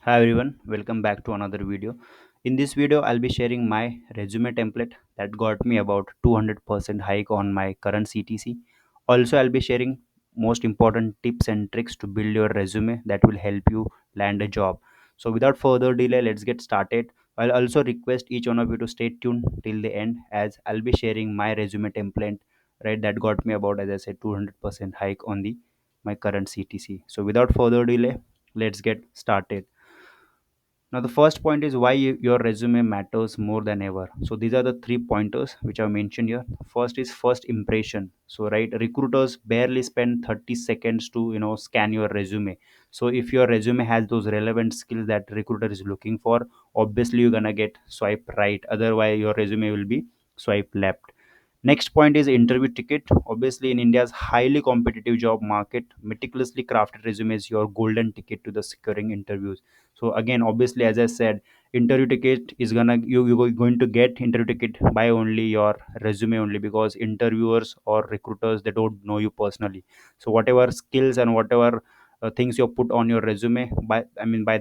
Hi everyone, welcome back to another video. In this video, I'll be sharing my resume template that got me about 200% hike on my current CTC. Also, I'll be sharing most important tips and tricks to build your resume that will help you land a job. So, without further delay, let's get started. I'll also request each one of you to stay tuned till the end as I'll be sharing my resume template, right? That got me about, as I said, 200% hike on the my current CTC. So, without further delay, let's get started. Now, the first point is why your resume matters more than ever. So, these are the three pointers which I mentioned here. First is first impression. So, right, recruiters barely spend 30 seconds to scan your resume. So, if your resume has those relevant skills that recruiter is looking for, obviously you're gonna get swipe right. Otherwise, your resume will be swipe left. Next point is interview ticket. Obviously, in India's highly competitive job market, meticulously crafted resume is your golden ticket to the securing interviews. So again, obviously, as I said, interview ticket is gonna you going to get interview ticket by only your resume only, because interviewers or recruiters, they don't know you personally. So whatever skills and whatever things you put on your resume, by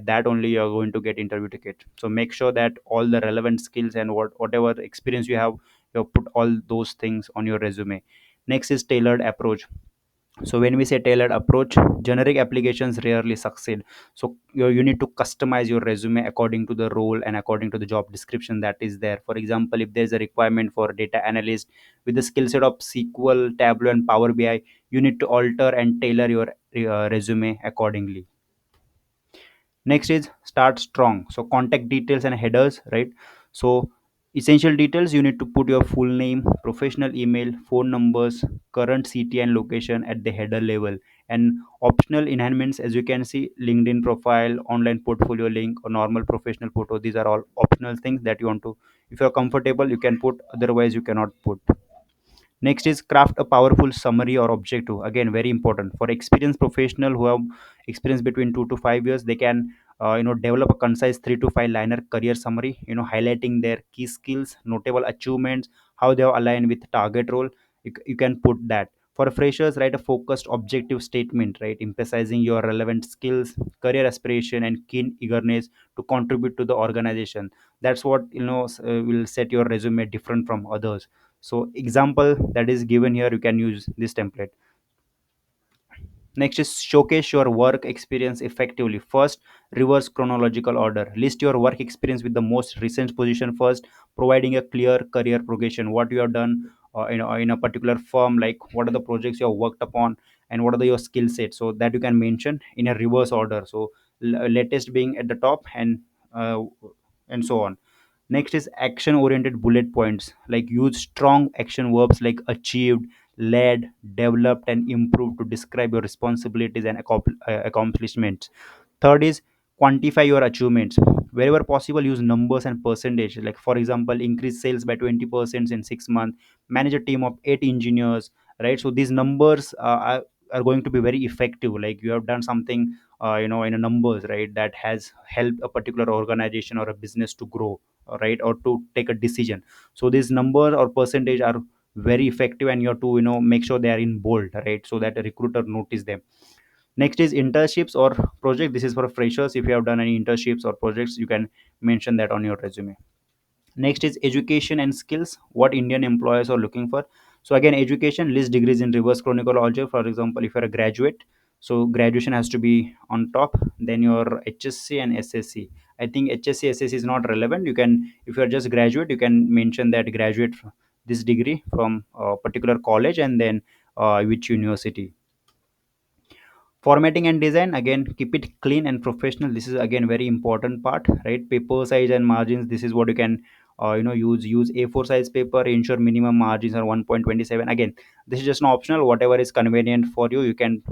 that only you are going to get interview ticket. So make sure that all the relevant skills and whatever experience you have put all those things on your resume. Next is tailored approach. So when we say tailored approach, generic applications rarely succeed. So you need to customize your resume according to the role and according to the job description that is there. For example, if there's a requirement for data analyst with the skill set of SQL, Tableau and Power BI, you need to alter and tailor your resume accordingly. Next is start strong. So contact details and headers, right? So essential details, you need to put your full name, professional email, phone numbers, current city and location at the header level. And optional enhancements, as you can see, LinkedIn profile, online portfolio link, or normal professional photo, these are all optional things that you want to, if you're comfortable you can put, otherwise you cannot put. Next is craft a powerful summary or objective. Again, very important for experienced professional who have experience between 2 to 5 years. They can develop a concise 3 to 5 liner career summary. Highlighting their key skills, notable achievements, how they are aligned with target role. You can put that. For freshers, write a focused objective statement, right, emphasizing your relevant skills, career aspiration, and keen eagerness to contribute to the organization. That's what will set your resume different from others. So example that is given here, you can use this template. Next is showcase your work experience effectively. First, reverse chronological order. List your work experience with the most recent position first, providing a clear career progression. What you have done, in a particular firm, like what are the projects you have worked upon, and what are your skill sets. So that you can mention in a reverse order. So latest being at the top, uh, and so on. Next is action oriented bullet points, like use strong action verbs like achieved, led, developed, and improved to describe your responsibilities and accomplishments. Third is quantify your achievements. Wherever possible, use numbers and percentage. Like, for example, increase sales by 20% in 6 months, manage a team of 8 engineers, right? So these numbers are going to be very effective. Like you have done something, in a numbers, right, that has helped a particular organization or a business to grow, right, or to take a decision. So these number or percentage are very effective, and you have to make sure they are in bold, right, so that a recruiter notice them. Next is internships or project. This is for freshers. If you have done any internships or projects, you can mention that on your resume. Next is education and skills, what Indian employers are looking for. So again, education, list degrees in reverse chronology. For example, if you're a graduate, so graduation has to be on top, then your HSC and SSC. I think HSC SSC is not relevant. You can, if you're just graduate, you can mention that graduate this degree from a particular college, and then which university. Formatting and design, again, keep it clean and professional. This is again very important part, right? Paper size and margins, this is what you can use A4 size paper. Ensure minimum margins are 1.27. Again, this is just an optional, whatever is convenient for you, you can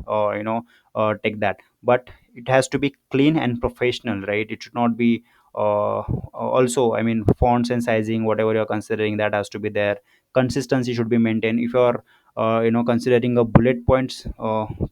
take that. But it has to be clean and professional, right? It should not be also, I mean, fonts and sizing, whatever you're considering, that has to be there. Consistency should be maintained. If you're considering a bullet points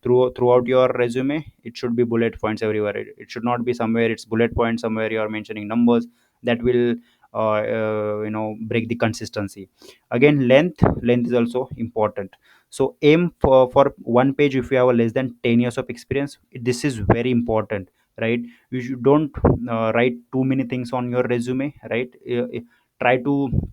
throughout your resume, it should be bullet points everywhere. It should not be somewhere it's bullet points, somewhere you are mentioning numbers. That will break the consistency. Again, length is also important. So aim for one page. If you have a less than 10 years of experience, this is very important, right? You should don't write too many things on your resume, right? Try to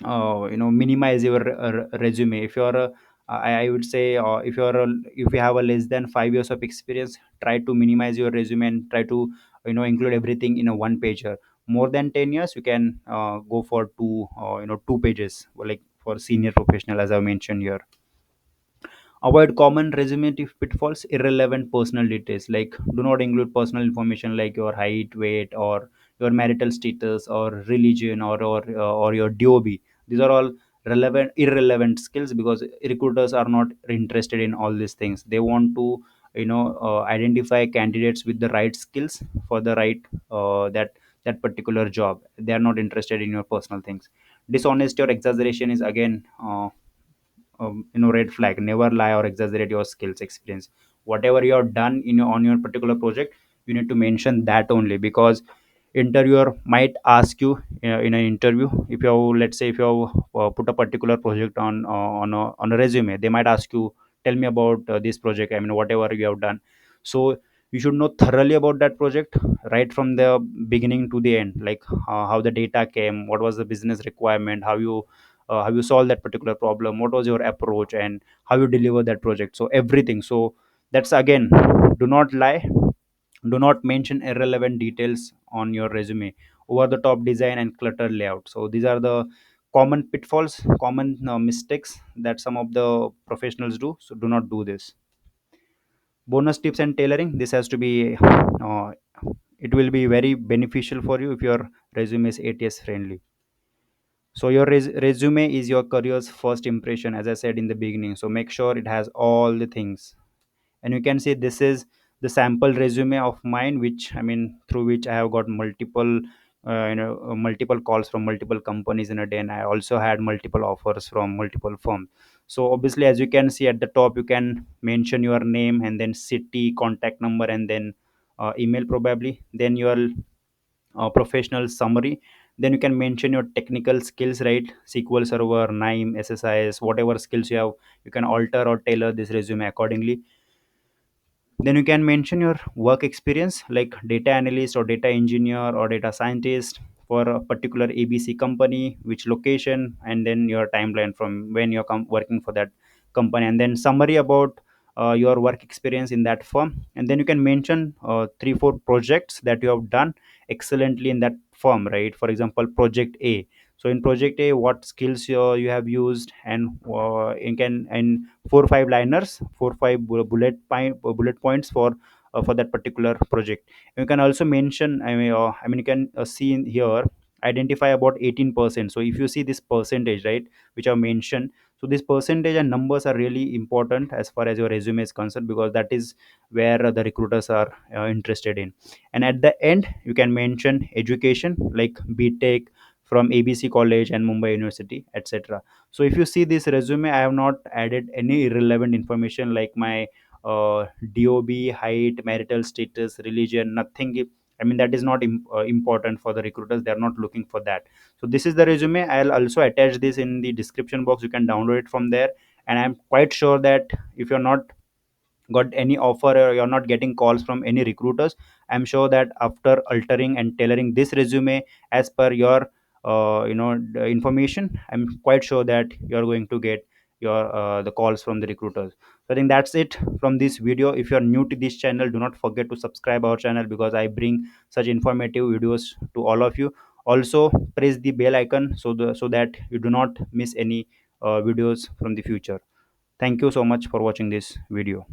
minimize your resume. If you're I would say if you have a less than 5 years of experience, try to minimize your resume and try to include everything in a one pager. More than 10 years, you can go for two pages, like for senior professional, as I mentioned here. Avoid common resume pitfalls, irrelevant personal details. Like, do not include personal information like your height, weight, or your marital status, or religion, or your DOB. These are all irrelevant skills, because recruiters are not interested in all these things. They want to identify candidates with the right skills for the right that particular job. They are not interested in your personal things. Dishonesty or exaggeration is again red flag. Never lie or exaggerate your skills, experience. Whatever you have done on your particular project, you need to mention that only, because interviewer might ask you in an interview. If you have, let's say, if you have put a particular project on a resume, they might ask you, tell me about this project, I mean, whatever you have done. So you should know thoroughly about that project, right from the beginning to the end, like how the data came, what was the business requirement, how you solve that particular problem, what was your approach, and how you deliver that project. So everything. So that's again, do not lie, do not mention irrelevant details on your resume, over the top design and cluttered layout. So these are the common pitfalls, common mistakes that some of the professionals do. So do not do this. Bonus tips and tailoring, this has to be it will be very beneficial for you if your resume is ATS friendly. So your resume is your career's first impression, as I said in the beginning. So make sure it has all the things. And you can see this is the sample resume of mine, which, I mean, through which I have got multiple calls from multiple companies in a day, and I also had multiple offers from multiple firms. So obviously, as you can see at the top, you can mention your name and then city, contact number, and then email probably. Then your professional summary. Then you can mention your technical skills, right? SQL Server, NIME, SSIS, whatever skills you have, you can alter or tailor this resume accordingly. Then you can mention your work experience, like data analyst or data engineer or data scientist for a particular ABC company, which location, and then your timeline from when you're working for that company, and then summary about your work experience in that firm. And then you can mention 3 4 projects that you have done excellently in that firm, right? For example, project A. So in project A, what skills you have used, and you can, and 4 5 liners, 4 5 bullet points for that particular project. You can also mention, I mean, you can see in here, identify about 18%. So if you see this percentage, right, which I mentioned, so this percentage and numbers are really important as far as your resume is concerned, because that is where the recruiters are interested in. And at the end, you can mention education, like BTech from ABC College and Mumbai University, etc. So if you see this resume, I have not added any irrelevant information like my DOB, height, marital status, religion, nothing. I mean, that is not important for the recruiters. They are not looking for that. So this is the resume. I'll also attach this in the description box. You can download it from there. And I'm quite sure that if you're not got any offer, or you're not getting calls from any recruiters, I'm sure that after altering and tailoring this resume as per your the information, I'm quite sure that you're going to get your the calls from the recruiters. So I think that's it from this video. If you're new to this channel, do not forget to subscribe our channel, because I bring such informative videos to all of you. Also press the bell icon, so that you do not miss any videos from the future. Thank you so much for watching this video.